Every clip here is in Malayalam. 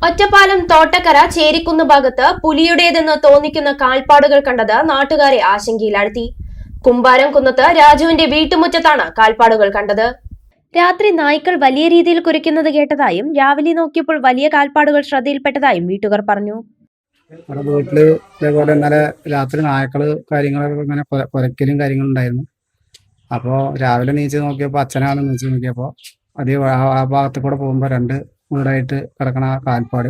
ഒറ്റപ്പാലം തോട്ടക്കര ചേരിക്കുന്ന് ഭാഗത്ത് പുലിയുടേതെന്ന് തോന്നിക്കുന്ന കാൽപ്പാടുകൾ കണ്ടത് നാട്ടുകാരെ ആശങ്കയിലാഴ്ത്തി. കുമ്പാരം കുന്നത്ത് രാജുവിന്റെ വീട്ടുമുറ്റത്താണ് കാൽപ്പാടുകൾ കണ്ടത്. രാത്രി നായ്ക്കൾ വലിയ രീതിയിൽ കുരയ്ക്കുന്നത് കേട്ടതായും രാവിലെ നോക്കിയപ്പോൾ വലിയ കാൽപ്പാടുകൾ ശ്രദ്ധയിൽപ്പെട്ടതായും വീട്ടുകാർ പറഞ്ഞു. വീട്ടില് ഇതേപോലെ ഇന്നലെ രാത്രി നായ്ക്കള് കാര്യങ്ങളൊക്കെ ഇങ്ങനെ കുരയ്ക്കലും കാര്യങ്ങളും ഉണ്ടായിരുന്നു. അപ്പോൾ രാവിലെ നീച്ച് നോക്കിയപ്പോൾ അച്ഛനാണ് നീച്ച് നോക്കിയപ്പോൾ ആ ഭാഗത്ത് കൂടെ പോകുമ്പോൾ 2 വീടായിട്ട് കിടക്കണ കാൽപ്പാട്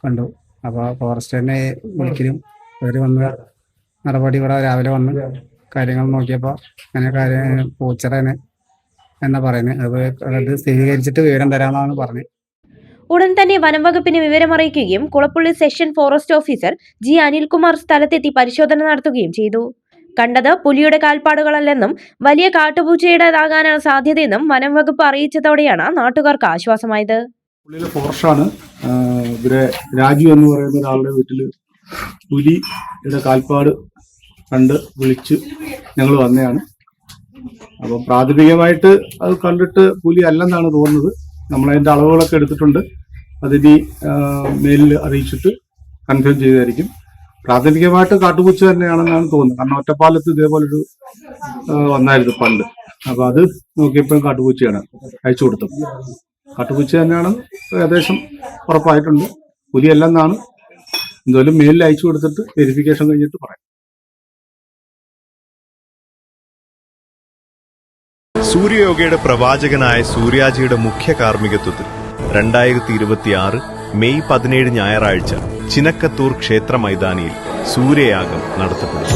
കണ്ടു. അപ്പോൾ ഫോറസ്റ്റിനെ വിളിക്കലും അവർ വന്ന് നടപടി ഇവിടെ രാവിലെ വന്ന് കാര്യങ്ങൾ നോക്കിയപ്പോൾ അങ്ങനെ പൂച്ചറേനെ എന്നാ പറയുന്നത്. അത് സ്ഥിരീകരിച്ചിട്ട് വിവരം തരാമെന്നാണ് പറഞ്ഞത്. ഉടൻ തന്നെ വനംവകുപ്പിന് വിവരമറിയിക്കുകയും Kulappully section forest officer G Anilkumar സ്ഥലത്തെത്തി പരിശോധന നടത്തുകയും ചെയ്തു. കണ്ടത് പുലിയുടെ കാൽപ്പാടുകളല്ലെന്നും വലിയ കാട്ടുപൂച്ചയുടേതാകാനാണ് സാധ്യതയെന്നും വനംവകുപ്പ് അറിയിച്ചതോടെയാണ് നാട്ടുകാർക്ക് ആശ്വാസമായത്. പുള്ളിയിലെ ഫോറസ്റ്റാണ്. ഇവരെ രാജു എന്ന് പറയുന്ന ഒരാളുടെ വീട്ടില് പുലിയുടെ കാൽപ്പാട് കണ്ട് വിളിച്ച് ഞങ്ങൾ വന്നതാണ്. അപ്പം പ്രാഥമികമായിട്ട് അത് കണ്ടിട്ട് പുലി അല്ലെന്നാണ് തോന്നുന്നത്. നമ്മളതിൻ്റെ അളവുകളൊക്കെ എടുത്തിട്ടുണ്ട്. അതിനി മേലിൽ അറിയിച്ചിട്ട് കൺഫേം ചെയ്തായിരിക്കും. പ്രാഥമികമായിട്ട് കാട്ടുപൂച്ച തന്നെയാണെന്നാണ് തോന്നുന്നത്. കാരണം ഒറ്റപ്പാലത്ത് ഇതേപോലൊരു വന്നായിരുന്നു പണ്ട്. അപ്പോൾ അത് നോക്കിയപ്പോഴും കാട്ടുപൂച്ചയാണ് അയച്ചു കൊടുത്തത്. കാട്ടുപൂച്ച തന്നെയാണ് ഏകദേശം ഉറപ്പായിട്ടുണ്ട്. പുലിയല്ലെന്നാണ് എന്തായാലും മേലിൽ അയച്ചു കൊടുത്തിട്ട് വെരിഫിക്കേഷൻ കഴിഞ്ഞിട്ട് പറയാം. സൂര്യയോഗയുടെ പ്രവാചകനായ സൂര്യാജിയുടെ മുഖ്യ കാർമ്മികത്വത്തിൽ 2026 മെയ് 17 ഞായറാഴ്ച ചിനക്കത്തൂർ ക്ഷേത്ര മൈതാനിയിൽ സൂര്യയാഗം നടത്തപ്പെടും.